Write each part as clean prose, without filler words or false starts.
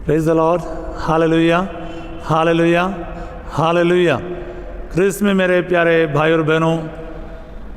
Praise the lord, hallelujah, hallelujah, hallelujah. क्रिस्त में मेरे प्यारे भाई और बहनों,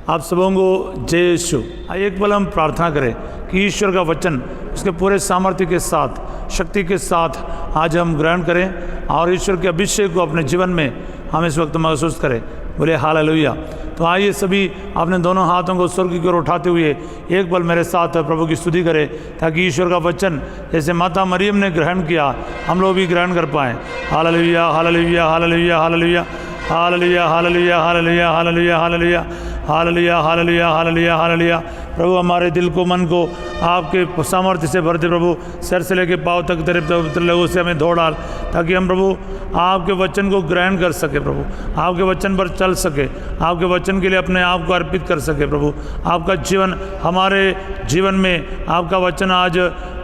आप सबों को जय यीशु। आइए एक पल हम प्रार्थना करें कि ईश्वर का वचन उसके पूरे सामर्थ्य के साथ, शक्ति के साथ आज हम ग्रहण करें और ईश्वर के अभिषेक को अपने जीवन में हम इस वक्त महसूस करें। बोले हालेलुया। तो आइए सभी अपने दोनों हाथों को स्वर्ग की ओर उठाते हुए एक पल मेरे साथ प्रभु की स्तुति करें, ताकि ईश्वर का वचन जैसे माता मरियम ने ग्रहण किया हम लोग भी ग्रहण कर पाएँ। Hallelujah, hallelujah, hallelujah, hallelujah, hallelujah, hallelujah, hallelujah, hallelujah, hallelujah, hallelujah, hallelujah, hallelujah, hallelujah. प्रभु हमारे दिल को, मन को आपके सामर्थ्य से भरते प्रभु, सिर से लेके पाँव तक तेरे पवित्र लहू से हमें धो डाल, ताकि हम प्रभु आपके वचन को ग्रहण कर सके, प्रभु आपके वचन पर चल सके, आपके वचन के लिए अपने आप को अर्पित कर सके। प्रभु आपका जीवन हमारे जीवन में, आपका वचन आज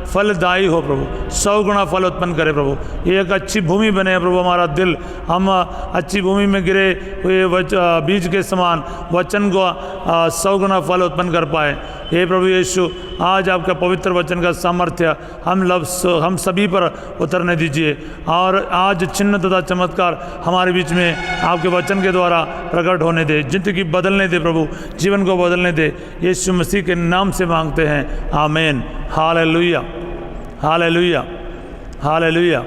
फलदायी हो प्रभु, 100 गुना फल उत्पन्न करे प्रभु। ये एक अच्छी भूमि बने प्रभु हमारा दिल, हम अच्छी भूमि में गिरे हुए बीज के समान वचन को 100 गुना फल उत्पन्न कर पाए। हे प्रभु यीशु, आज आपका पवित्र वचन का सामर्थ्य हम सभी पर उतरने दीजिए, और आज चिन्ह तथा चमत्कार हमारे बीच में आपके वचन के द्वारा प्रकट होने दे, जिंदगी बदलने दे प्रभु, जीवन को बदलने दे। यीशु मसीह के नाम से मांगते हैं, आमीन। Hallelujah, hallelujah, hallelujah.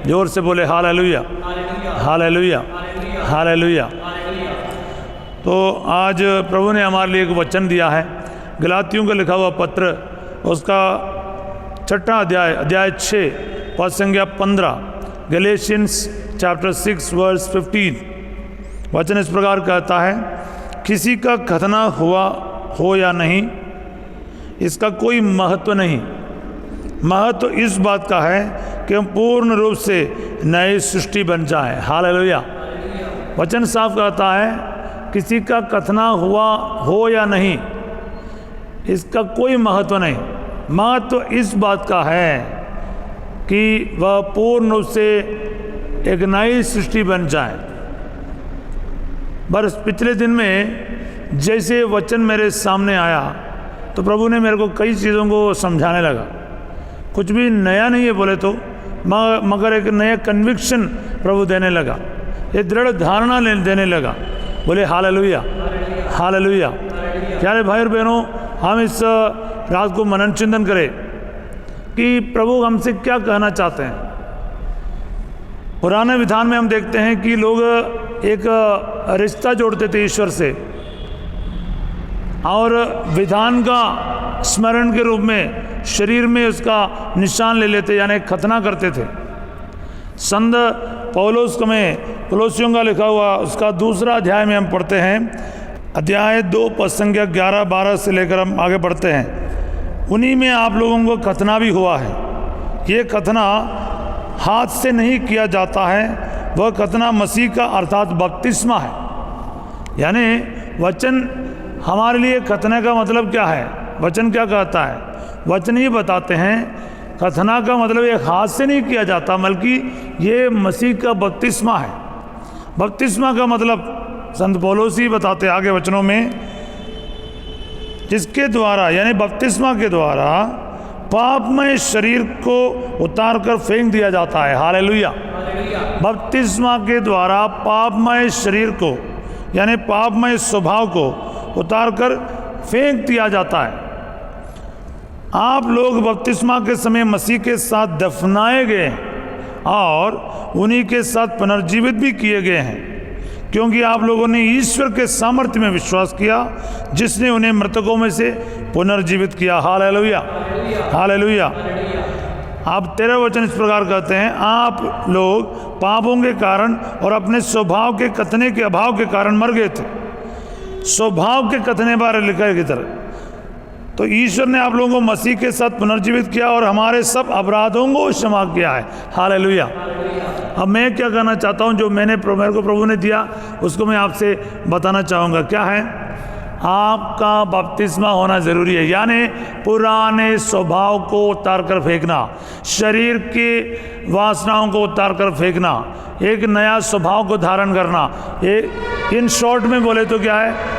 जोर से बोले हालेलुया, हालेलुया, हालेलुया। तो आज प्रभु ने हमारे लिए एक वचन दिया है, गलातियों का लिखा हुआ पत्र, उसका 6वां अध्याय 6 पद संख्या 15, गैलेशियंस चैप्टर 6 वर्स 15। वचन इस प्रकार कहता है, किसी का खतना हुआ हो या नहीं इसका कोई महत्व नहीं, महत्व इस बात का है कि हम पूर्ण रूप से नई सृष्टि बन जाए। हालेलुया। वचन साफ कहता है, किसी का खतना हुआ हो या नहीं इसका कोई महत्व नहीं, महत्व इस बात का है कि वह पूर्ण रूप से एक नई सृष्टि बन जाए। बस पिछले दिन में जैसे वचन मेरे सामने आया तो प्रभु ने मेरे को कई चीज़ों को समझाने लगा। कुछ भी नया नहीं है बोले तो, मगर एक नया कन्विक्शन प्रभु देने लगा, एक दृढ़ धारणा देने लगा। बोले हालेलुया, हालेलुया। प्यारे भाई और बहनों, हम इस रात को मनन चिंतन करें कि प्रभु हमसे क्या कहना चाहते हैं। पुराने विधान में हम देखते हैं कि लोग एक रिश्ता जोड़ते थे ईश्वर से, और विधान का स्मरण के रूप में शरीर में उसका निशान ले लेते, यानी खतना करते थे। संत पौलुस में कोलोसियों का लिखा हुआ उसका 2 अध्याय में हम पढ़ते हैं, अध्याय 2 पद संख्या 11-12 से लेकर हम आगे बढ़ते हैं। उन्हीं में आप लोगों को खतना भी हुआ है। ये खतना हाथ से नहीं किया जाता है, वह खतना मसीह का अर्थात बपतिस्मा है। यानी वचन हमारे लिए खतने का मतलब क्या है, वचन क्या कहता है, वचन ही बताते हैं। खतना का मतलब एक हाथ से नहीं किया जाता, बल्कि ये मसीह का बपतिस्मा है। बपतिस्मा का मतलब संत पौलुस ही बताते आगे वचनों में, जिसके द्वारा यानी बपतिस्मा के द्वारा पापमय शरीर को उतार कर फेंक दिया जाता है। हालेलुया। बपतिस्मा के द्वारा पापमय शरीर को यानी पापमय स्वभाव को उतार कर फेंक दिया जाता है। आप लोग बपतिस्मा के समय मसीह के साथ दफनाए गए और उन्हीं के साथ पुनर्जीवित भी किए गए हैं, क्योंकि आप लोगों ने ईश्वर के सामर्थ्य में विश्वास किया, जिसने उन्हें मृतकों में से पुनर्जीवित किया। Hallelujah, hallelujah. आप 13 वचन इस प्रकार कहते हैं, आप लोग पापों के कारण और अपने स्वभाव के कथने के अभाव के कारण मर गए थे। स्वभाव के कथने बारे लिखा की तरह तो ईश्वर ने आप लोगों को मसीह के साथ पुनर्जीवित किया और हमारे सब अपराधों को क्षमा किया है। हालेलुया। अब मैं क्या कहना चाहता हूँ, जो मेरे को प्रभु ने दिया उसको मैं आपसे बताना चाहूँगा। क्या है? आपका बपतिस्मा होना ज़रूरी है, यानी पुराने स्वभाव को उतार कर फेंकना, शरीर की वासनाओं को उतार कर फेंकना, एक नया स्वभाव को धारण करना। इन शॉर्ट में बोले तो क्या है?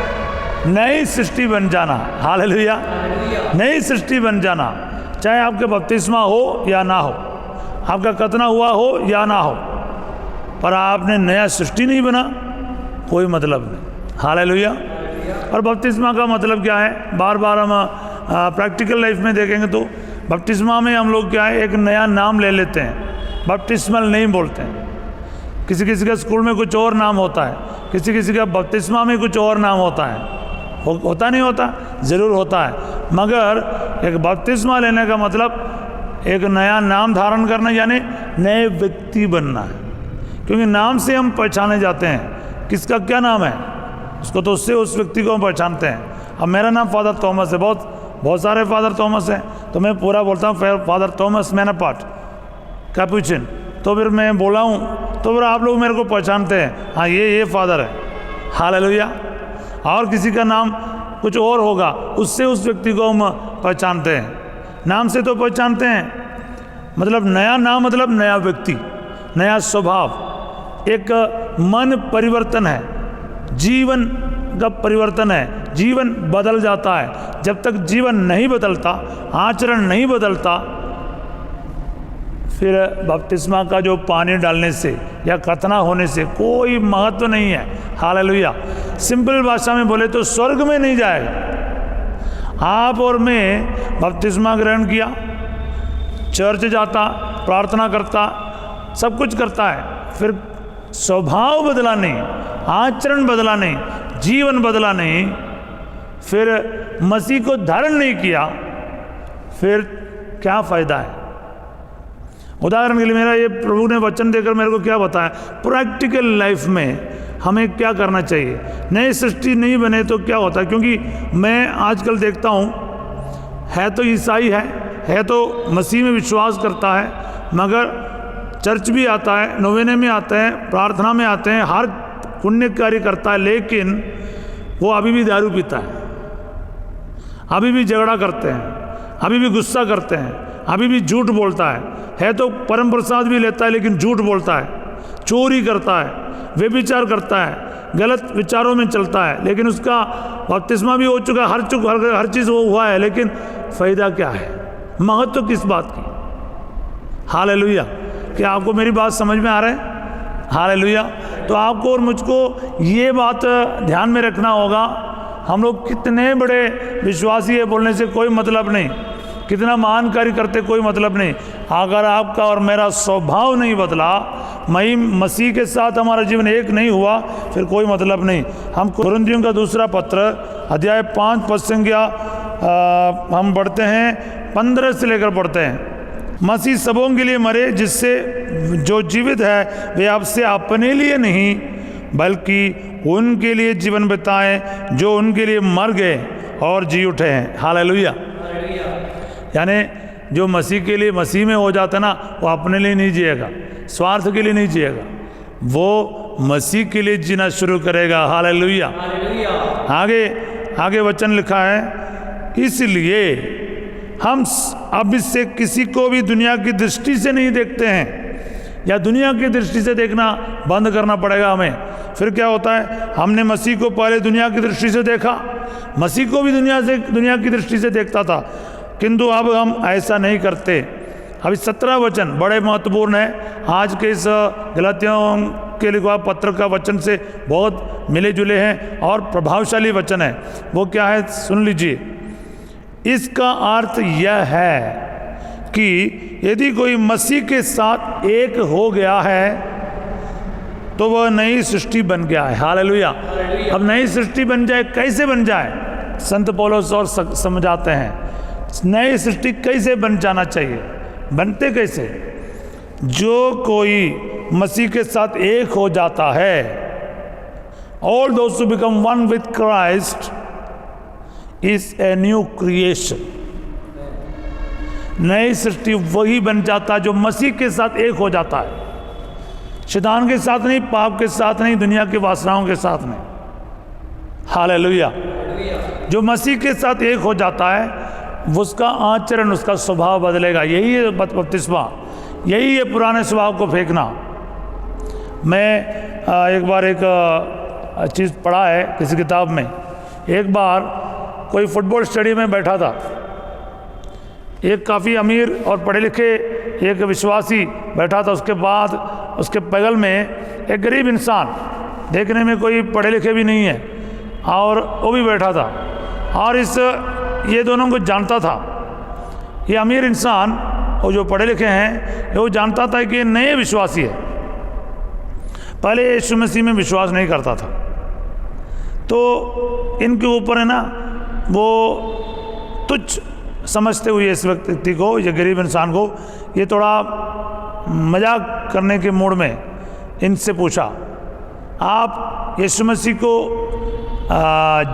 नई सृष्टि बन जाना। हालेलुया। नई सृष्टि बन जाना, चाहे आपके बपतिस्मा हो या ना हो। आपका खतना हुआ हो या ना हो, पर आपने नया सृष्टि नहीं बना, कोई मतलब नहीं। हालेलुया। और बपतिस्मा का मतलब क्या है? बार बार हम प्रैक्टिकल लाइफ में देखेंगे तो बपतिस्मा में हम लोग क्या है, एक नया नाम ले लेते हैं, बपतिस्मल नहीं बोलते हैं। किसी किसी का स्कूल में कुछ और नाम होता है, किसी किसी का बपतिस्मा में कुछ और नाम होता है। होता नहीं होता? ज़रूर होता है, मगर एक बपतिस्मा लेने का मतलब एक नया नाम धारण करना, यानी नए व्यक्ति बनना है। क्योंकि नाम से हम पहचाने जाते हैं, किसका क्या नाम है उसको, तो उससे उस व्यक्ति को हम पहचानते हैं। अब मेरा नाम फादर थॉमस है, बहुत सारे फादर थॉमस हैं, तो मैं पूरा बोलता हूँ फादर थॉमस मैनापाट कैपुचिन, तो फिर मैं बोला हूँ तो फिर आप लोग मेरे को पहचानते हैं, हाँ ये फादर है। हालेलुया। और किसी का नाम कुछ और होगा, उससे उस व्यक्ति को हम पहचानते हैं। नाम से तो पहचानते हैं, मतलब नया नाम मतलब नया व्यक्ति, नया स्वभाव, एक मन परिवर्तन है, जीवन का परिवर्तन है, जीवन बदल जाता है। जब तक जीवन नहीं बदलता, आचरण नहीं बदलता, फिर बपतिस्मा का जो पानी डालने से या खतना होने से कोई महत्व नहीं है। हालेलुया। सिंपल भाषा में बोले तो स्वर्ग में नहीं जाएगा। आप और मैं बपतिस्मा ग्रहण किया, चर्च जाता, प्रार्थना करता, सब कुछ करता है, फिर स्वभाव बदला नहीं, आचरण बदला नहीं, जीवन बदला नहीं, फिर मसीह को धारण नहीं किया, फिर क्या फ़ायदा है? उदाहरण के लिए मेरा ये प्रभु ने वचन देकर मेरे को क्या बताया, प्रैक्टिकल लाइफ में हमें क्या करना चाहिए। नई सृष्टि नहीं बने तो क्या होता है? क्योंकि मैं आजकल देखता हूँ, है तो ईसाई है तो मसीह में विश्वास करता है, मगर चर्च भी आता है, नोवेने में आते हैं, प्रार्थना में आते हैं, हर पुण्य कार्य करता है, लेकिन वो अभी भी दारू पीता है, अभी भी झगड़ा करते हैं, अभी भी गुस्सा करते हैं, अभी भी झूठ बोलता है तो परम प्रसाद भी लेता है लेकिन झूठ बोलता है, चोरी करता है, व्यभिचार करता है, गलत विचारों में चलता है, लेकिन उसका बपतिस्मा भी हो चुका है, हर चीज़ वो हुआ है, लेकिन फ़ायदा क्या है? महत्व किस बात की? हालेलुया। क्या आपको मेरी बात समझ में आ रहा है? हालेलुया। तो आपको और मुझको ये बात ध्यान में रखना होगा, हम लोग कितने बड़े विश्वासी है बोलने से कोई मतलब नहीं, कितना महान कार्य करते कोई मतलब नहीं, अगर आपका और मेरा स्वभाव नहीं बदला, मसीह के साथ हमारा जीवन एक नहीं हुआ, फिर कोई मतलब नहीं। हम कुरिन्थियों का दूसरा पत्र अध्याय 5 पद संख्या हम पढ़ते हैं, 15 से लेकर पढ़ते हैं। मसीह सबों के लिए मरे, जिससे जो जीवित है वे आपसे अपने लिए नहीं बल्कि उनके लिए जीवन बिताएं जो उनके लिए मर गए और जी उठे हैं। हालेलुया। यानी जो मसीह के लिए मसीह में हो जाता है ना, वो अपने लिए नहीं जिएगा, स्वार्थ के लिए नहीं जिएगा, वो मसीह के लिए जीना शुरू करेगा। हालेलुया। आगे वचन लिखा है, इसलिए हम अब इससे किसी को भी दुनिया की दृष्टि से नहीं देखते हैं, या दुनिया की दृष्टि से देखना बंद करना पड़ेगा हमें। फिर क्या होता है? हमने मसीह को पहले दुनिया की दृष्टि से देखा, मसीह को भी दुनिया की दृष्टि से देखता था, किंतु अब हम ऐसा नहीं करते। अभी 17 वचन बड़े महत्वपूर्ण है, आज के इस गलातियों के लिखा पत्र का वचन से बहुत मिले जुले हैं और प्रभावशाली वचन है। वो क्या है? सुन लीजिए। इसका अर्थ यह है कि यदि कोई मसीह के साथ एक हो गया है तो वह नई सृष्टि बन गया है। हालेलुया। अब नई सृष्टि बन जाए, कैसे बन जाए? संत पौलुस और समझाते हैं नई सृष्टि कैसे बन जाना चाहिए, बनते कैसे? जो कोई मसीह के साथ एक हो जाता है, all those who become one with Christ is a new creation। नई सृष्टि वही बन जाता है जो मसीह के साथ एक हो जाता है, शैतान के साथ नहीं, पाप के साथ नहीं, दुनिया की वासनाओं के साथ नहीं। हालेलुया। जो मसीह के साथ एक हो जाता है, उसका आचरण, उसका स्वभाव बदलेगा। यही है बपतिस्मा, यही है पुराने स्वभाव को फेंकना। मैं एक बार एक चीज़ पढ़ा है किसी किताब में, एक बार कोई फुटबॉल स्टेडियम में बैठा था, एक काफ़ी अमीर और पढ़े लिखे एक विश्वासी बैठा था, उसके बाद उसके बगल में एक गरीब इंसान, देखने में कोई पढ़े लिखे भी नहीं है, और वो भी बैठा था, और ये दोनों को जानता था। ये अमीर इंसान और जो पढ़े लिखे हैं वो जानता था कि ये नए विश्वासी है, पहले यीशु मसीह में विश्वास नहीं करता था। तो इनके ऊपर है ना वो तुच्छ समझते हुए इस व्यक्ति को, ये गरीब इंसान को, ये थोड़ा मजाक करने के मूड में इनसे पूछा, आप यीशु मसीह को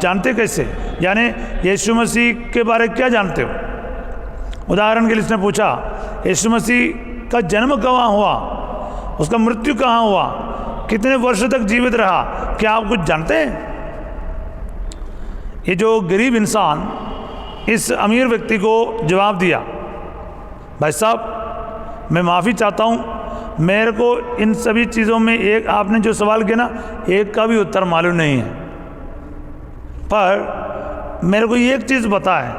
जानते कैसे, यानी यीशु मसीह के बारे क्या जानते हो? उदाहरण के लिए इसने पूछा, यीशु मसीह का जन्म कहाँ हुआ, उसका मृत्यु कहाँ हुआ, कितने वर्ष तक जीवित रहा, क्या आप कुछ जानते हैं? ये जो गरीब इंसान इस अमीर व्यक्ति को जवाब दिया, भाई साहब मैं माफ़ी चाहता हूँ, मेरे को इन सभी चीज़ों में एक आपने जो सवाल किया ना, एक का भी उत्तर मालूम नहीं है, पर मेरे को एक चीज़ पता है,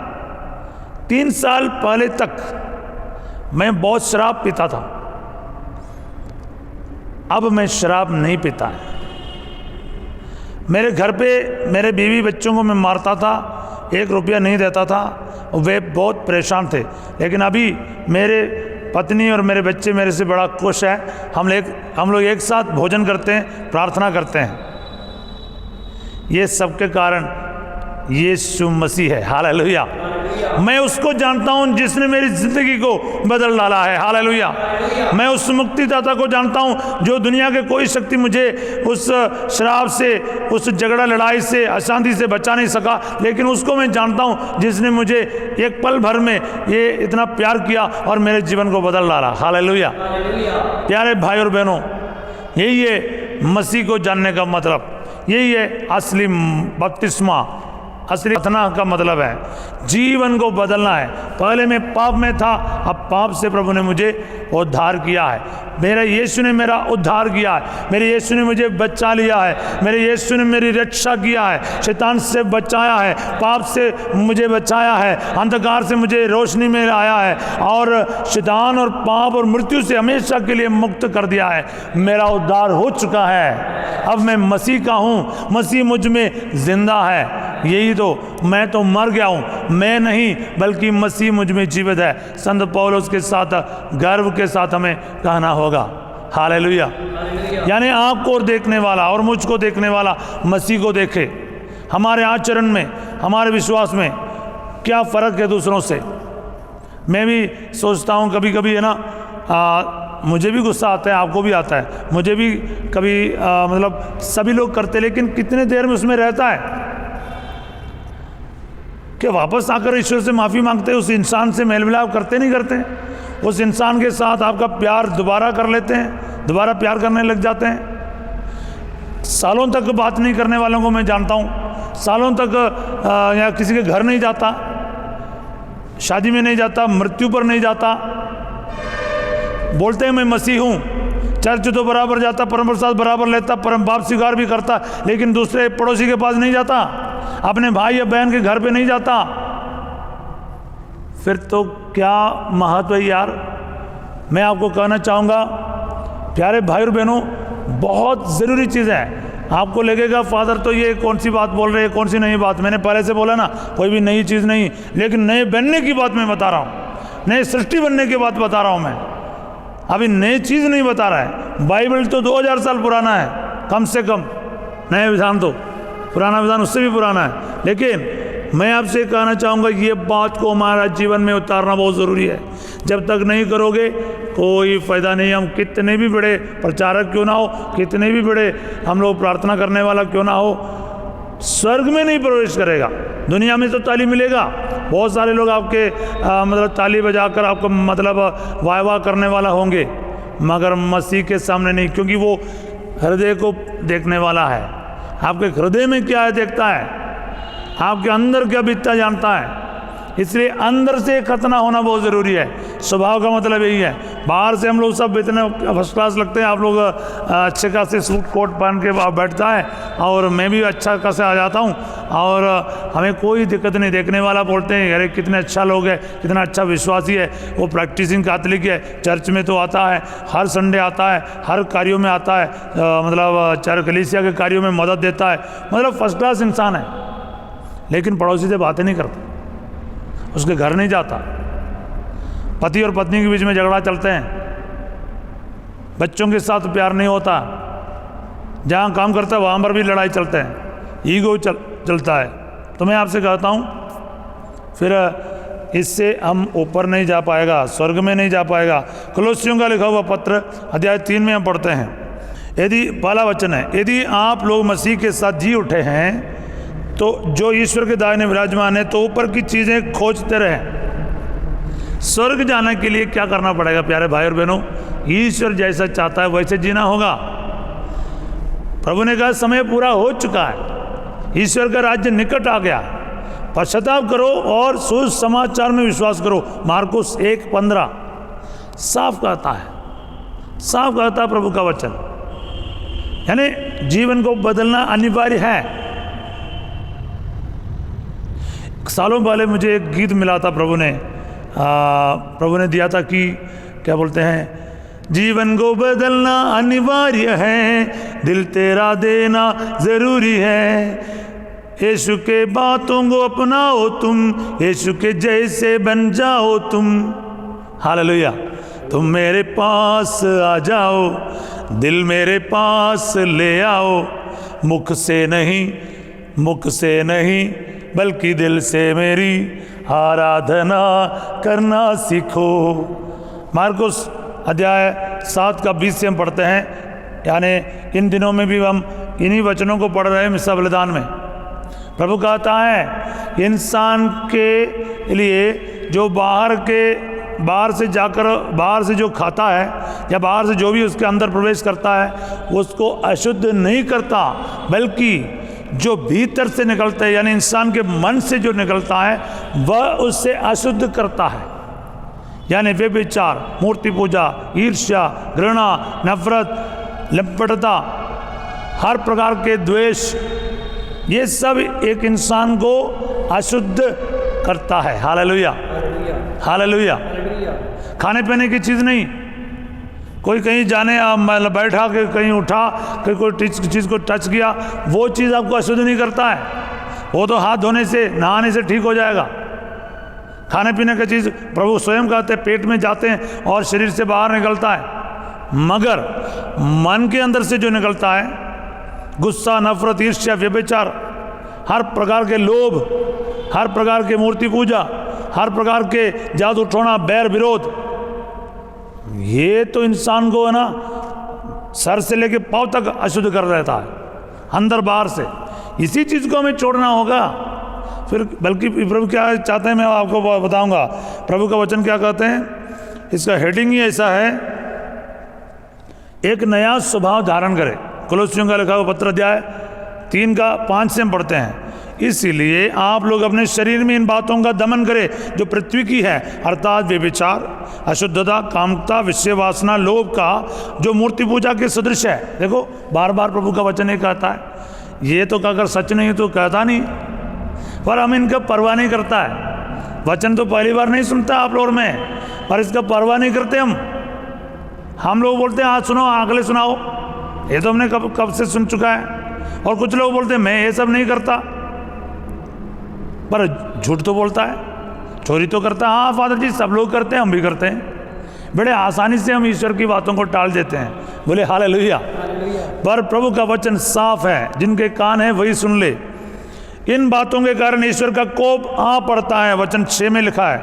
3 साल पहले तक मैं बहुत शराब पीता था, अब मैं शराब नहीं पीता है। मेरे घर पे मेरे बीवी बच्चों को मैं मारता था, 1 रुपया नहीं देता था, वे बहुत परेशान थे, लेकिन अभी मेरे पत्नी और मेरे बच्चे मेरे से बड़ा खुश है। हम लोग एक साथ भोजन करते हैं, प्रार्थना करते हैं। ये सबके कारण यीशु मसीह है। हालेलुया। मैं उसको जानता हूं जिसने मेरी जिंदगी को बदल डाला है। हालेलुया। मैं उस मुक्तिदाता को जानता हूं जो दुनिया के कोई शक्ति मुझे उस शराब से, उस झगड़ा लड़ाई से, अशांति से बचा नहीं सका, लेकिन उसको मैं जानता हूं जिसने मुझे एक पल भर में ये इतना प्यार किया और मेरे जीवन को बदल डाला। हालेलुया। प्यारे भाई और बहनों, यही है मसीह को जानने का मतलब, यही है असली बपतिस्मा, असली प्रार्थना का मतलब है। जीवन को बदलना है। पहले मैं पाप में था, अब पाप से प्रभु ने मुझे उद्धार किया है। मेरे यीशु ने मेरा उद्धार किया है, मेरे यीशु ने मुझे बचा लिया है, मेरे यीशु ने मेरी रक्षा किया है, शैतान से बचाया है, पाप से मुझे बचाया है, अंधकार से मुझे रोशनी में आया है, और शैतान और पाप और मृत्यु से हमेशा के लिए मुक्त कर दिया है। मेरा उद्धार हो चुका है। अब मैं मसीह का हूँ, मसीह मुझ में जिंदा है। यही तो, मैं तो मर गया हूँ, मैं नहीं बल्कि मसीह मुझ में जीवित है। संत पौलुस के साथ गर्व के साथ हमें कहना होगा। हालेलुया। यानी आँख को देखने वाला और मुझको देखने वाला मसीह को देखे। हमारे आचरण में, हमारे विश्वास में क्या फ़र्क है दूसरों से। मैं भी सोचता हूँ कभी कभी है ना, मुझे भी गुस्सा आता है, आपको भी आता है, मुझे भी कभी मतलब सभी लोग करते, लेकिन कितने देर में उसमें रहता है कि वापस आकर ईश्वर से माफ़ी मांगते, उस इंसान से मेल मिलाप करते नहीं करते, उस इंसान के साथ आपका प्यार दोबारा कर लेते हैं, दोबारा प्यार करने लग जाते हैं। सालों तक बात नहीं करने वालों को मैं जानता हूँ, सालों तक या किसी के घर नहीं जाता, शादी में नहीं जाता, मृत्यु पर नहीं जाता, बोलते हैं मैं मसीह हूँ, चर्च तो बराबर जाता, परम प्रसाद बराबर लेता, परम बाप स्वीकार भी करता, लेकिन दूसरे पड़ोसी के पास नहीं जाता, अपने भाई या बहन के घर पे नहीं जाता। फिर तो क्या महत्व है यार। मैं आपको कहना चाहूँगा प्यारे भाई और बहनों, बहुत ज़रूरी चीज़ है। आपको लगेगा फादर तो ये कौन सी बात बोल रहे हैं, कौन सी नई बात। मैंने पहले से बोला ना, कोई भी नई चीज़ नहीं, लेकिन नए बनने की बात मैं बता रहा हूँ, नए सृष्टि बनने की बात बता रहा हूँ मैं। अभी नई चीज़ नहीं बता रहा है। बाइबल तो 2000 साल पुराना है कम से कम, नए विधान तो, पुराना विधान उससे भी पुराना है। लेकिन मैं आपसे कहना चाहूँगा ये बात को हमारा जीवन में उतारना बहुत ज़रूरी है। जब तक नहीं करोगे कोई फ़ायदा नहीं। हम कितने भी बड़े प्रचारक क्यों ना हो, कितने भी बड़े हम लोग प्रार्थना करने वाला क्यों ना हो, स्वर्ग में नहीं प्रवेश करेगा। दुनिया में तो ताली मिलेगा, बहुत सारे लोग आपके मतलब ताली बजाकर आपको मतलब वाह वाह करने वाला होंगे, मगर मसीह के सामने नहीं, क्योंकि वो हृदय को देखने वाला है। आपके हृदय में क्या है देखता है, आपके अंदर क्या बीतता जानता है। इसलिए अंदर से खतना होना बहुत ज़रूरी है। स्वभाव का मतलब यही है। बाहर से हम लोग सब इतने फर्स्ट क्लास लगते हैं, आप लोग अच्छे खासे सूट कोट पहन के बैठता है और मैं भी अच्छा खासे आ जाता हूँ और हमें कोई दिक्कत नहीं। देखने वाला बोलते हैं अरे कितने अच्छा लोग है, कितना अच्छा विश्वासी है, वो प्रैक्टिसिंग कैथोलिक है, चर्च में तो आता है, हर संडे आता है, हर कार्यों में आता है, मतलब चर्च कलीसिया के कार्यों में मदद देता है, मतलब फर्स्ट क्लास इंसान है। लेकिन पड़ोसी से बातें नहीं करता, उसके घर नहीं जाता, पति और पत्नी के बीच में झगड़ा चलते हैं, बच्चों के साथ प्यार नहीं होता, जहाँ काम करता है वहाँ पर भी लड़ाई चलते हैं, ईगो चलता है। तो मैं आपसे कहता हूँ फिर इससे हम ऊपर नहीं जा पाएगा, स्वर्ग में नहीं जा पाएगा। कुलोसियों का लिखा हुआ पत्र अध्याय 3 में हम पढ़ते हैं, यदि पहला वचन है, यदि आप लोग मसीह के साथ जी उठे हैं तो जो ईश्वर के दाहिने विराजमान है तो ऊपर की चीज़ें खोजते रहें। स्वर्ग जाने के लिए क्या करना पड़ेगा प्यारे भाई और बहनों? ईश्वर जैसा चाहता है वैसे जीना होगा। प्रभु ने कहा समय पूरा हो चुका है, ईश्वर का राज्य निकट आ गया, पश्चाताप करो और सुसमाचार में विश्वास करो। मार्कुस 1:15 साफ कहता है प्रभु का वचन। यानी जीवन को बदलना अनिवार्य है। सालों पहले मुझे एक गीत मिला था, प्रभु ने दिया था कि क्या बोलते हैं, जीवन को बदलना अनिवार्य है, दिल तेरा देना ज़रूरी है, यीशु के बातों को अपनाओ तुम, यीशु के जैसे बन जाओ तुम। हालेलुया। तुम मेरे पास आ जाओ, दिल मेरे पास ले आओ, मुख से नहीं बल्कि दिल से मेरी आराधना करना सीखो। मार्कुस अध्याय 7 का 20 से हम पढ़ते हैं। यानी इन दिनों में भी हम इन्हीं वचनों को पढ़ रहे हैं मिसा बलिदान में। प्रभु कहता है इंसान के लिए जो बाहर से जो खाता है या बाहर से जो भी उसके अंदर प्रवेश करता है उसको अशुद्ध नहीं करता, बल्कि जो भीतर से निकलता है यानी इंसान के मन से जो निकलता है वह उससे अशुद्ध करता है। यानी व्यभिचार, मूर्ति पूजा, ईर्ष्या, घृणा, नफरत, लंपटता, हर प्रकार के द्वेष, ये सब एक इंसान को अशुद्ध करता है। Hallelujah, hallelujah. खाने पीने की चीज़ नहीं, कोई कहीं जाने बैठा के कहीं उठा कोई चीज़ को टच किया, वो चीज़ आपको अशुद्ध नहीं करता है। वो तो हाथ धोने से, नहाने से ठीक हो जाएगा। खाने पीने की चीज़ प्रभु स्वयं कहते हैं पेट में जाते हैं और शरीर से बाहर निकलता है, मगर मन के अंदर से जो निकलता है, गुस्सा, नफरत, ईर्ष्या, व्यभिचार, हर प्रकार के लोभ, हर प्रकार के मूर्ति पूजा, हर प्रकार के जादू टोना, बैर विरोध, ये तो इंसान को है ना सर से लेके पांव तक अशुद्ध कर रहता है, अंदर बाहर से। इसी चीज़ को हमें छोड़ना होगा। फिर बल्कि प्रभु क्या चाहते हैं मैं आपको बताऊंगा। प्रभु का वचन क्या कहते हैं, इसका हेडिंग ही ऐसा है, एक नया स्वभाव धारण करे। कुलोसियों का लिखा हुआ पत्र अध्याय 3 का 5 से हम पढ़ते हैं, इसीलिए आप लोग अपने शरीर में इन बातों का दमन करें जो पृथ्वी की है, अर्थात व्यभिचार, अशुद्धता, कामता, विषय वासना, लोभ का जो मूर्ति पूजा के सदृश है। देखो बार बार प्रभु का वचन ये कहता है। ये तो अगर सच नहीं तो कहता नहीं, पर हम इनका परवाह नहीं करता है। वचन तो पहली बार नहीं सुनता आप लोग में, पर इसका परवाह नहीं करते हम लोग बोलते हैं आज सुनो, अगले सुनाओ, ये तो हमने कब से सुन चुका है। और कुछ लोग बोलते हैं मैं ये सब नहीं करता, पर झूठ तो बोलता है, चोरी तो करता है। हाँ फादर जी सब लोग करते हैं, हम भी करते हैं। बड़े आसानी से हम ईश्वर की बातों को टाल देते हैं। बोले हालेलुया। पर प्रभु का वचन साफ है, जिनके कान है वही सुन ले। इन बातों के कारण ईश्वर का कोप आ पड़ता है। वचन 6 में लिखा है,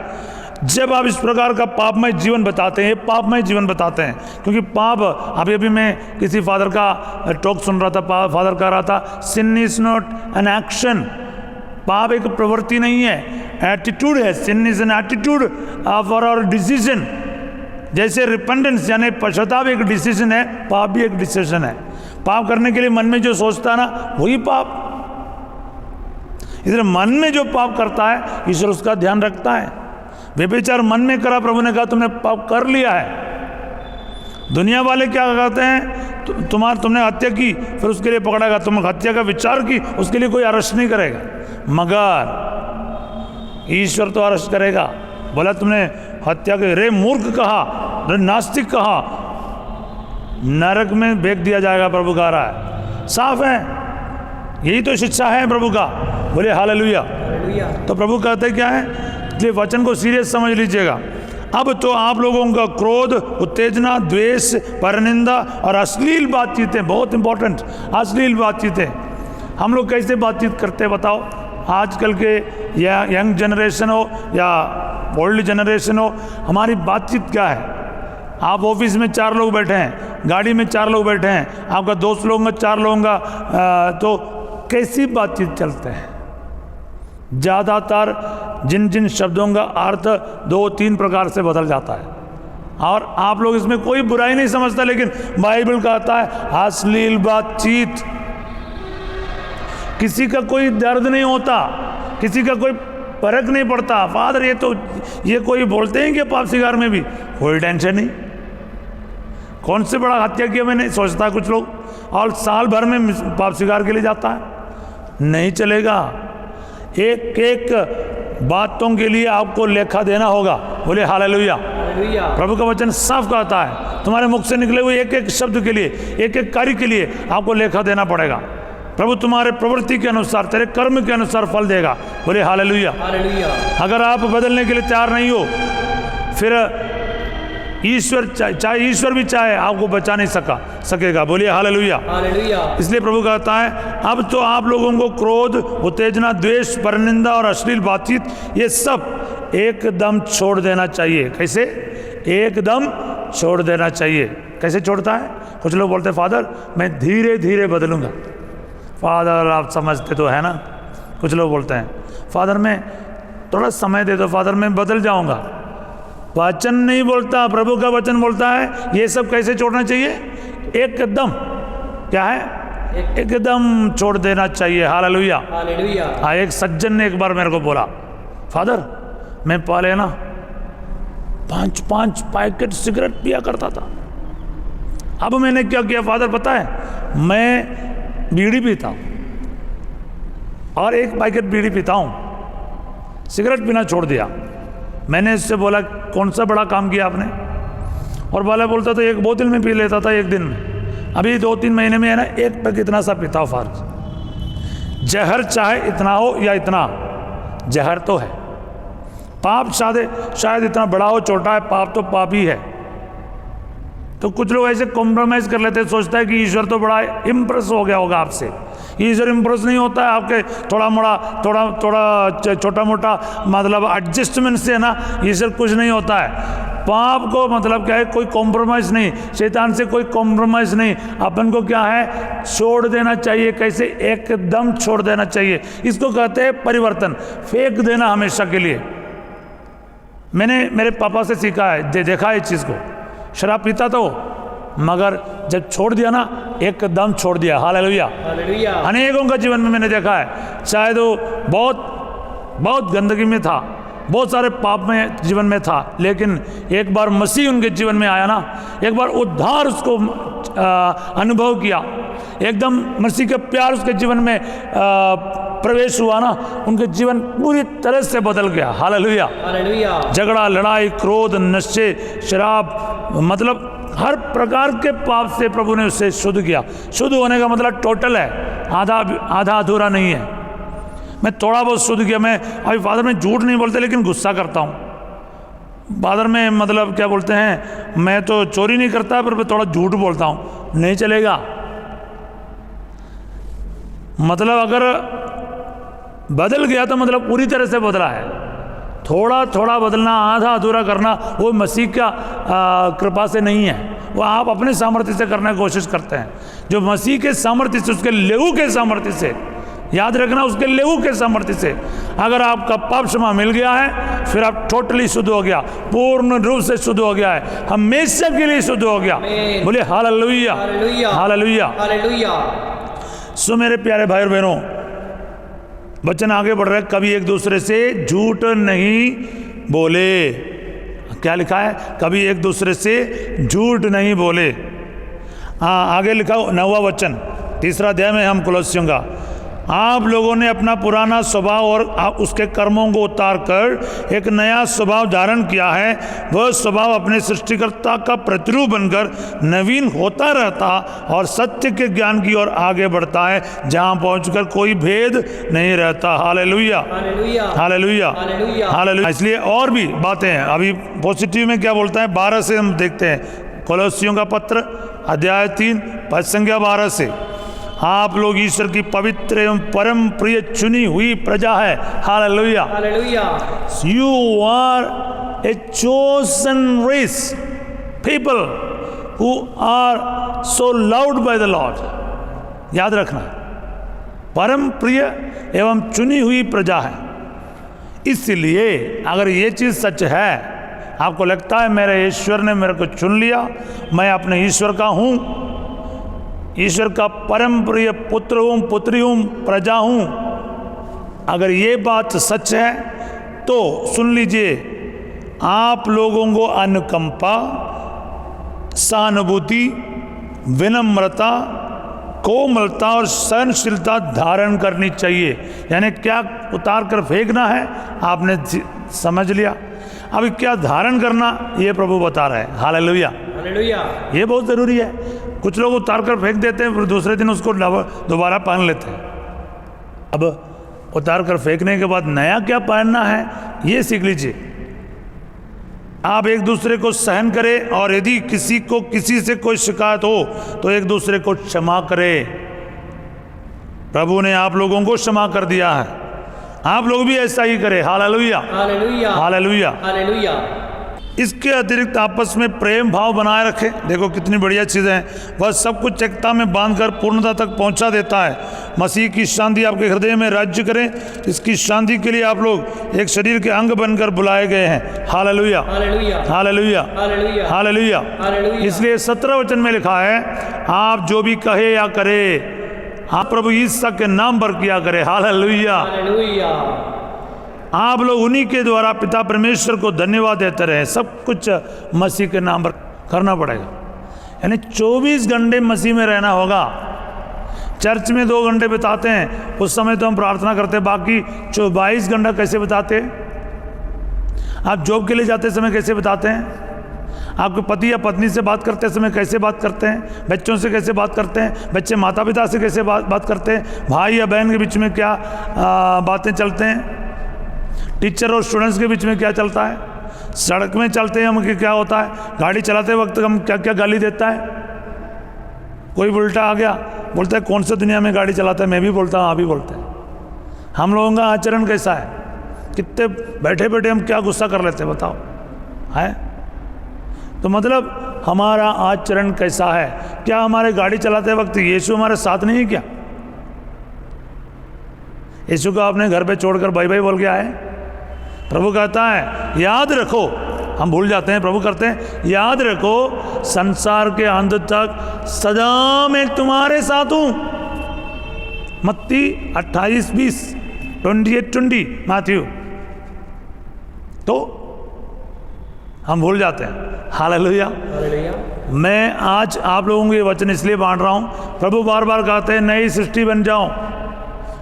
जब आप इस प्रकार का पापमय जीवन बताते हैं, पापमय जीवन बताते हैं, क्योंकि पाप, अभी मैं किसी फादर का टॉक सुन रहा था, फादर कह रहा था sin is not an action, पाप एक प्रवृत्ति नहीं है, एटीट्यूड है। Sin is an attitude for our decision. जैसे रिपेंडेंस यानी पश्चाताप एक डिसीजन है, पाप भी एक डिसीजन है। पाप करने के लिए मन में जो सोचता है ना, वही पाप। इसलिए मन में जो पाप करता है ईश्वर उसका ध्यान रखता है। व्यभिचार मन में करा, प्रभु ने कहा तुमने पाप कर लिया है। दुनिया वाले क्या कहते हैं, तुमने हत्या की, फिर उसके लिए पकड़ेगा। तुम हत्या का विचार की, उसके लिए कोई अरेस्ट नहीं करेगा, मगर ईश्वर तो अरेस्ट करेगा। बोला तुमने हत्या के, रे मूर्ख कहा, रे नास्तिक कहा, नरक में फेंक दिया जाएगा, प्रभु कह रहा है। साफ है, यही तो शिक्षा है प्रभु का। बोले हालेलुया। तो प्रभु कहते क्या है, इसलिए वचन को सीरियस समझ लीजिएगा। अब तो आप लोगों का क्रोध, उत्तेजना, द्वेष, परनिंदा और अश्लील बातचीतें, बहुत इंपॉर्टेंट, अश्लील बातचीतें। हम लोग कैसे बातचीत करते हैं बताओ? आजकल के या यंग जनरेशन हो या ओल्ड जनरेशन हो, हमारी बातचीत क्या है? आप ऑफिस में 4 लोग बैठे हैं, गाड़ी में 4 लोग बैठे हैं, आपका दोस्त लोगों का 4 लोगों का, तो कैसी बातचीत चलते हैं? ज़्यादातर जिन जिन शब्दों का अर्थ 2-3 प्रकार से बदल जाता है, और आप लोग इसमें कोई बुराई नहीं समझता, लेकिन बाइबल कहता है अश्लील बातचीत। किसी का कोई दर्द नहीं होता, किसी का कोई फर्क नहीं पड़ता। फादर ये कोई बोलते हैं कि पाप सिगार में भी कोई टेंशन नहीं, कौन से बड़ा हत्या किया मैंने सोचता है कुछ लोग, और साल भर में पाप सिगार के लिए जाता है। नहीं चलेगा, एक एक बातों के लिए आपको लेखा देना होगा। बोले हालेलुया। प्रभु का वचन साफ कहता है, तुम्हारे मुख से निकले हुए एक एक शब्द के लिए, एक एक कार्य के लिए आपको लेखा देना पड़ेगा। प्रभु तुम्हारे प्रवृत्ति के अनुसार, तेरे कर्म के अनुसार फल देगा। बोले हालेलुया। अगर आप बदलने के लिए तैयार नहीं हो, फिर ईश्वर चाहे ईश्वर भी चाहे आपको बचा नहीं सकेगा। बोलिए हालेलुया। इसलिए प्रभु कहता है, अब तो आप लोगों को क्रोध, उत्तेजना, द्वेष, परनिंदा और अश्लील बातचीत, ये सब एकदम छोड़ देना चाहिए। कैसे? एकदम छोड़ देना चाहिए। कैसे छोड़ता है? कुछ लोग बोलते हैं फादर मैं धीरे धीरे बदलूंगा। फादर आप समझते तो है ना। कुछ लोग बोलते हैं फादर मैं थोड़ा समय दे दो, फादर मैं बदल जाऊंगा। वचन नहीं बोलता, प्रभु का वचन बोलता है ये सब कैसे छोड़ना चाहिए? एकदम, क्या है? एकदम छोड़ देना चाहिए। हालेलुया। हाँ, एक सज्जन ने एक बार मेरे को बोला, फादर मैं पहले ना 5 पैकेट सिगरेट पिया करता था, अब मैंने क्या किया फादर पता है? मैं बीड़ी पीता हूँ और 1 पैकेट बीड़ी पीता हूँ, सिगरेट पीना छोड़ दिया। मैंने इससे बोला कौन सा बड़ा काम किया आपने? और वाला बोलता था 1 बोतल में पी लेता था एक दिन में, अभी 2-3 महीने में है ना 1 पैक इतना सा पीता हूँ। फार्ज जहर चाहे इतना हो या इतना, जहर तो है। पाप शायद इतना बड़ा हो छोटा है, पाप तो पाप ही है। तो कुछ लोग ऐसे कॉम्प्रोमाइज़ कर लेते हैं, सोचता है कि ईश्वर तो बड़ा इम्प्रेस हो गया होगा आपसे। ईश्वर इम्प्रेस नहीं होता है आपके थोड़ा छोटा मोटा मतलब एडजस्टमेंट से ना, ईश्वर कुछ नहीं होता है। पाप को मतलब क्या है? कोई कॉम्प्रोमाइज़ नहीं, शैतान से कोई कॉम्प्रोमाइज़ नहीं। अपन को क्या है? छोड़ देना चाहिए। कैसे? एकदम छोड़ देना चाहिए। इसको कहते हैं परिवर्तन, फेंक देना हमेशा के लिए। मैंने मेरे पापा से सीखा है, देखा है इस चीज़ को। शराब पीता तो, मगर जब छोड़ दिया ना एकदम छोड़ दिया। हालेलुया। अनेकों का जीवन में मैंने देखा है, शायद वो बहुत गंदगी में था, बहुत सारे पाप में जीवन में था, लेकिन एक बार मसीह उनके जीवन में आया ना, एक बार उद्धार उसको अनुभव किया, एकदम मसीह का प्यार उसके जीवन में प्रवेश हुआ ना, उनके जीवन पूरी तरह से बदल गया। हालेलुया। झगड़ा, लड़ाई, क्रोध, नशे, शराब, मतलब हर प्रकार के पाप से प्रभु ने उससे शुद्ध किया। शुद्ध होने का मतलब टोटल है, आधा अधूरा नहीं है। मैं थोड़ा बहुत शुद्ध किया। मैं अभी फादर में झूठ नहीं बोलते, लेकिन गुस्सा करता हूँ। फादर में मतलब क्या बोलते हैं, मैं तो चोरी नहीं करता पर मैं थोड़ा झूठ बोलता हूँ। नहीं चलेगा। मतलब अगर बदल गया तो मतलब पूरी तरह से बदला है। थोड़ा थोड़ा बदलना, आधा अधूरा करना, वो मसीह का कृपा से नहीं है, वो आप अपने सामर्थ्य से करने की कोशिश करते हैं। जो मसीह के सामर्थ्य से, उसके लेहू के सामर्थ्य से, याद रखना, उसके लेहू के सामर्थ्य से अगर आपका पाप क्षमा मिल गया है, फिर आप टोटली शुद्ध हो गया, पूर्ण रूप से शुद्ध हो गया है, हमेशा के लिए शुद्ध हो गया। बोले हालेलुया। हालेलुया। सो मेरे प्यारे भाई और बहनों, वचन आगे बढ़ रहा है, कभी एक दूसरे से झूठ नहीं बोले। क्या लिखा है? कभी एक दूसरे से झूठ नहीं बोले। हाँ, आगे लिखा 9वां वचन, 3रा अध्याय में हम कुलस्सियों का, आप लोगों ने अपना पुराना स्वभाव और उसके कर्मों को उतार कर एक नया स्वभाव धारण किया है। वह स्वभाव अपने सृष्टिकर्ता का प्रतिरूप बनकर नवीन होता रहता और सत्य के ज्ञान की ओर आगे बढ़ता है, जहां पहुंचकर कोई भेद नहीं रहता। Hallelujah, hallelujah, hallelujah, hallelujah. इसलिए और भी बातें हैं। अभी पॉजिटिव में क्या बोलता है, 12 से हम देखते हैं। कोलोसियों का पत्र अध्याय 3 पद संख्या 12 से, आप लोग ईश्वर की पवित्र एवं परम प्रिय चुनी हुई प्रजा है। Hallelujah, hallelujah. You are a chosen race, people who are so loved by the Lord. याद रखना, परम प्रिय एवं चुनी हुई प्रजा है। इसलिए अगर ये चीज सच है, आपको लगता है मेरे ईश्वर ने मेरे को चुन लिया, मैं अपने ईश्वर का हूं, ईश्वर का परम प्रिय पुत्र हूं, पुत्री हूं, प्रजा हूं, अगर ये बात सच है तो सुन लीजिए, आप लोगों को अनुकंपा, सहानुभूति, विनम्रता, कोमलता और सहनशीलता धारण करनी चाहिए। यानी क्या उतार कर फेंकना है, आपने समझ लिया। अभी क्या धारण करना, ये प्रभु बता रहे हैं। Hallelujah, hallelujah. ये बहुत ज़रूरी है। कुछ लोग उतार कर फेंक देते हैं, फिर दूसरे दिन उसको दोबारा पहन लेते हैं। अब उतार कर फेंकने के बाद नया क्या पहनना है, ये सीख लीजिए। आप एक दूसरे को सहन करें, और यदि किसी को किसी से कोई शिकायत हो तो एक दूसरे को क्षमा करें। प्रभु ने आप लोगों को क्षमा कर दिया है, आप लोग भी ऐसा ही करें। Hallelujah, hallelujah, hallelujah, hallelujah. इसके अतिरिक्त आपस में प्रेम भाव बनाए रखें। देखो कितनी बढ़िया चीज़ है। वह सब कुछ एकता में बांधकर पूर्णता तक पहुंचा देता है। मसीह की शांति आपके हृदय में राज्य करें। इसकी शांति के लिए आप लोग एक शरीर के अंग बनकर बुलाए गए हैं। Hallelujah, hallelujah, hallelujah, hallelujah, hallelujah. इसलिए 17 वचन में लिखा है, आप जो भी कहे या करे, आप प्रभु यीशु के नाम पर किया करे। Hallelujah, hallelujah. आप लोग उन्हीं के द्वारा पिता परमेश्वर को धन्यवाद देते रहे। सब कुछ मसीह के नाम पर करना पड़ेगा। यानी 24 घंटे मसीह में रहना होगा। चर्च में 2 घंटे बिताते हैं, उस समय तो हम प्रार्थना करते हैं, बाकी 22 घंटा कैसे बिताते हैं? आप जॉब के लिए जाते समय कैसे बिताते हैं? आपके पति या पत्नी से बात करते समय कैसे बात करते हैं? बच्चों से कैसे बात करते हैं? बच्चे माता पिता से कैसे बात करते हैं? भाई या बहन के बीच में क्या बातें चलते हैं? टीचर और स्टूडेंट्स के बीच में क्या चलता है? सड़क में चलते हैं हम कि क्या होता है? गाड़ी चलाते वक्त हम क्या क्या गाली देता है? कोई उल्टा आ गया, बोलता है कौन सी दुनिया में गाड़ी चलाता है? मैं भी बोलता हूँ, आप भी बोलते हैं। हम लोगों का आचरण कैसा है? कितने बैठे बैठे हम क्या गुस्सा कर लेते हैं, बताओ है? तो मतलब हमारा आचरण कैसा है? क्या हमारे गाड़ी चलाते वक्त यीशु हमारे साथ नहीं है क्या? यीशु को आपने घर पे छोड़कर बाय बाय बोल के आए? प्रभु कहता है याद रखो, हम भूल जाते हैं, प्रभु करते हैं याद रखो, संसार के अंत तक सदा मैं तुम्हारे साथ हूं। मत्ती 28:20, 28:20 मैथ्यू। तो हम भूल जाते हैं। Hallelujah, hallelujah. मैं आज आप लोगों को ये वचन इसलिए बांट रहा हूं, प्रभु बार बार कहते हैं नई सृष्टि बन जाओ,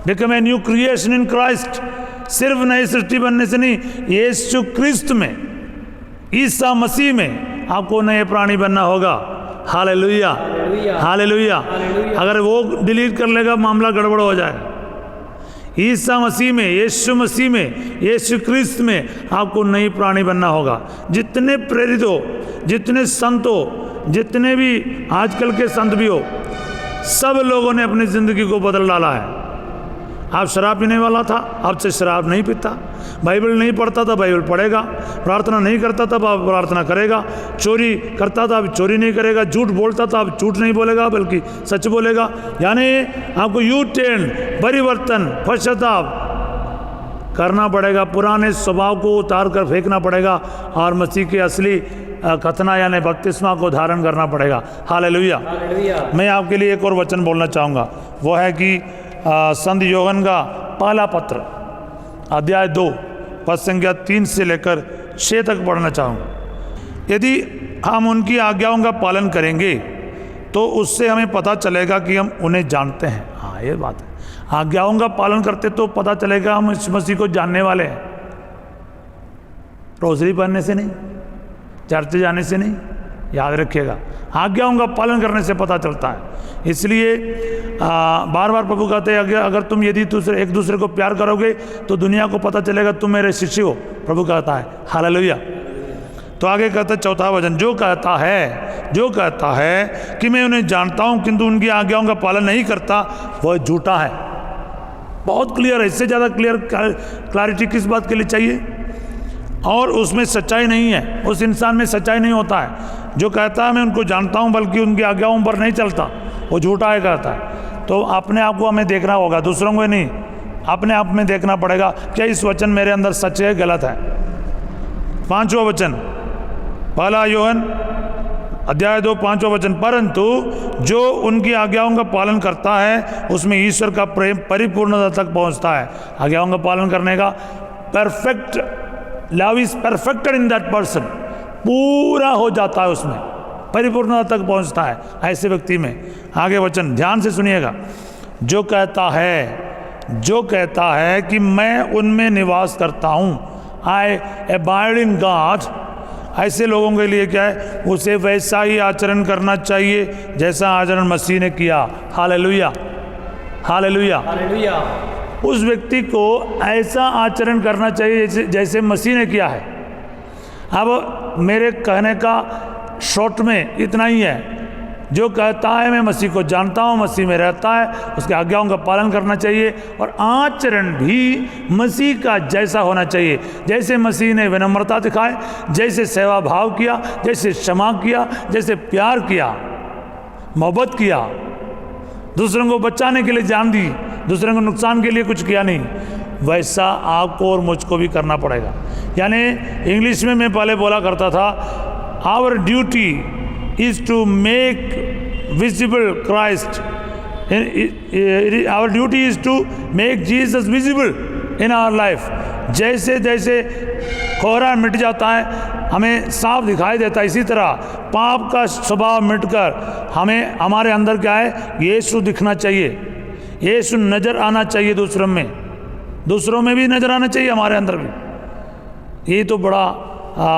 become a new creation in Christ. सिर्फ नई सृष्टि बनने से नहीं, यीशु क्रिस्त में, ईसा मसीह में आपको नए प्राणी बनना होगा। Hallelujah, hallelujah. अगर वो डिलीट कर लेगा मामला गड़बड़ हो जाएगा। ईसा मसीह में, यीशु मसीह में, यीशु क्रिस्त में आपको नई प्राणी बनना होगा। जितने प्रेरित हो, जितने संत हो, जितने भी आजकल के संत भी हो, सब लोगों ने अपनी जिंदगी को बदल डाला है। आप शराब पीने वाला था, अब से शराब नहीं पीता। बाइबल नहीं पढ़ता था, बाइबल पढ़ेगा। प्रार्थना नहीं करता था, अब प्रार्थना करेगा। चोरी करता था, अब चोरी नहीं करेगा। झूठ बोलता था, अब झूठ नहीं बोलेगा बल्कि सच बोलेगा। यानी आपको यू टर्न, परिवर्तन, पश्चाताप करना पड़ेगा। पुराने स्वभाव को उतार कर फेंकना पड़ेगा और मसीह के असली कथना यानी बपतिस्मा को धारण करना पड़ेगा। हालेलुया। मैं आपके लिए एक और वचन बोलना चाहूँगा, वो है कि संत यूहन्ना का पहला पत्र अध्याय 2 पद संख्या 3 से लेकर 6 तक पढ़ना चाहूँगा। यदि हम उनकी आज्ञाओं का पालन करेंगे तो उससे हमें पता चलेगा कि हम उन्हें जानते हैं। हाँ, ये बात है, आज्ञाओं का पालन करते तो पता चलेगा हम इस मसीह को जानने वाले हैं। रोजरी पढ़ने से नहीं, चर्च जाने से नहीं, याद रखिएगा, आज्ञाओं का पालन करने से पता चलता है। इसलिए बार बार प्रभु कहते हैं अगर तुम यदि एक दूसरे को प्यार करोगे तो दुनिया को पता चलेगा तुम मेरे शिष्य हो, प्रभु कहता है। हालेलुया। तो आगे कहता है चौथा वचन, जो कहता है कि मैं उन्हें जानता हूं किंतु उनकी आज्ञाओं का पालन नहीं करता वह झूठा है। बहुत क्लियर है, इससे ज़्यादा क्लैरिटी किस बात के लिए चाहिए? और उसमें सच्चाई नहीं है, उस इंसान में सच्चाई नहीं होता है। जो कहता है मैं उनको जानता हूं बल्कि उनकी आज्ञाओं पर नहीं चलता, वो झूठा है कहता है। तो अपने आप को हमें देखना होगा, दूसरों को नहीं, अपने आप में देखना पड़ेगा क्या इस वचन मेरे अंदर सच है गलत है। 5वां वचन, पहला यूहन्ना अध्याय 2 5वां वचन, परंतु जो उनकी आज्ञाओं का पालन करता है उसमें ईश्वर का प्रेम परिपूर्णता तक पहुंचता है। आज्ञाओं का पालन करने का perfect love is perfected in that person, पूरा हो जाता है उसमें, परिपूर्णता तक पहुंचता है ऐसे व्यक्ति में। आगे वचन ध्यान से सुनिएगा, जो कहता है कि मैं उनमें निवास करता हूं, आई अबाइड इन गॉड, ऐसे लोगों के लिए क्या है, उसे वैसा ही आचरण करना चाहिए जैसा आचरण मसीह ने किया। Hallelujah, hallelujah, hallelujah. उस व्यक्ति को ऐसा आचरण करना चाहिए जैसे मसीह ने किया है। अब मेरे कहने का शॉर्ट में इतना ही है, जो कहता है मैं मसीह को जानता हूँ, मसीह में रहता है, उसके आज्ञाओं का पालन करना चाहिए और आचरण भी मसीह का जैसा होना चाहिए। जैसे मसीह ने विनम्रता दिखाए, जैसे सेवा भाव किया, जैसे क्षमा किया, जैसे प्यार किया, मोहब्बत किया, दूसरों को बचाने के लिए जान दी, दूसरों को नुकसान के लिए कुछ किया नहीं, वैसा आपको और मुझको भी करना पड़ेगा। यानी इंग्लिश में मैं पहले बोला करता था, our duty is to make visible Christ. Our duty is to make Jesus visible in our life. जैसे जैसे कोहरा मिट जाता है हमें साफ दिखाई देता है, इसी तरह पाप का स्वभाव मिटकर हमें हमारे अंदर क्या है, यीशु दिखना चाहिए, यीशु नज़र आना चाहिए दूसरों में भी नज़र आना चाहिए, हमारे अंदर भी। ये तो बड़ा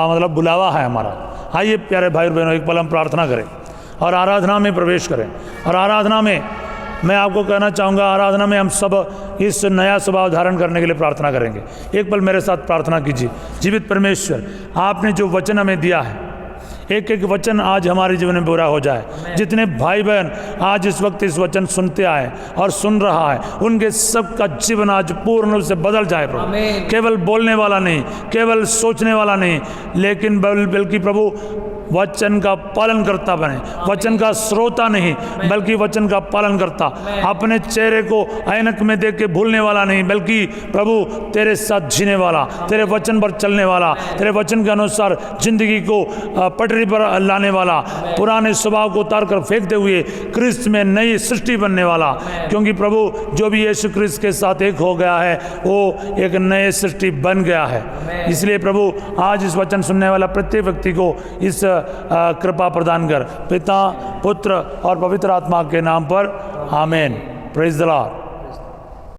मतलब बुलावा है हमारा। आइए प्यारे भाई और बहनों, एक पल हम प्रार्थना करें और आराधना में प्रवेश करें। और आराधना में मैं आपको कहना चाहूँगा, आराधना में हम सब इस नया स्वभाव धारण करने के लिए प्रार्थना करेंगे। एक पल मेरे साथ प्रार्थना कीजिए। जीवित परमेश्वर, आपने जो वचन हमें दिया है, एक एक वचन आज हमारे जीवन में पूरा हो जाए। जितने भाई बहन आज इस वक्त इस वचन सुनते आए और सुन रहा है, उनके सबका जीवन आज पूर्ण रूप से बदल जाए प्रभु। केवल बोलने वाला नहीं, केवल सोचने वाला नहीं, लेकिन बल्कि प्रभु वचन का पालन करता बने, वचन का श्रोता नहीं बल्कि वचन का पालन करता, अपने चेहरे को ऐनक में देख के भूलने वाला नहीं बल्कि प्रभु तेरे साथ जीने वाला, तेरे वचन पर चलने वाला, तेरे वचन के अनुसार जिंदगी को पटरी पर लाने वाला, पुराने स्वभाव को उतार कर फेंकते हुए क्रिस्त में नई सृष्टि बनने वाला। क्योंकि प्रभु जो भी यीशु क्रिस्त के साथ एक हो गया है वो एक नई सृष्टि बन गया है। इसलिए प्रभु आज इस वचन सुनने वाला प्रत्येक व्यक्ति को इस कृपा प्रदान कर, पिता पुत्र और पवित्र आत्मा के नाम पर, आमीन। Praise the Lord.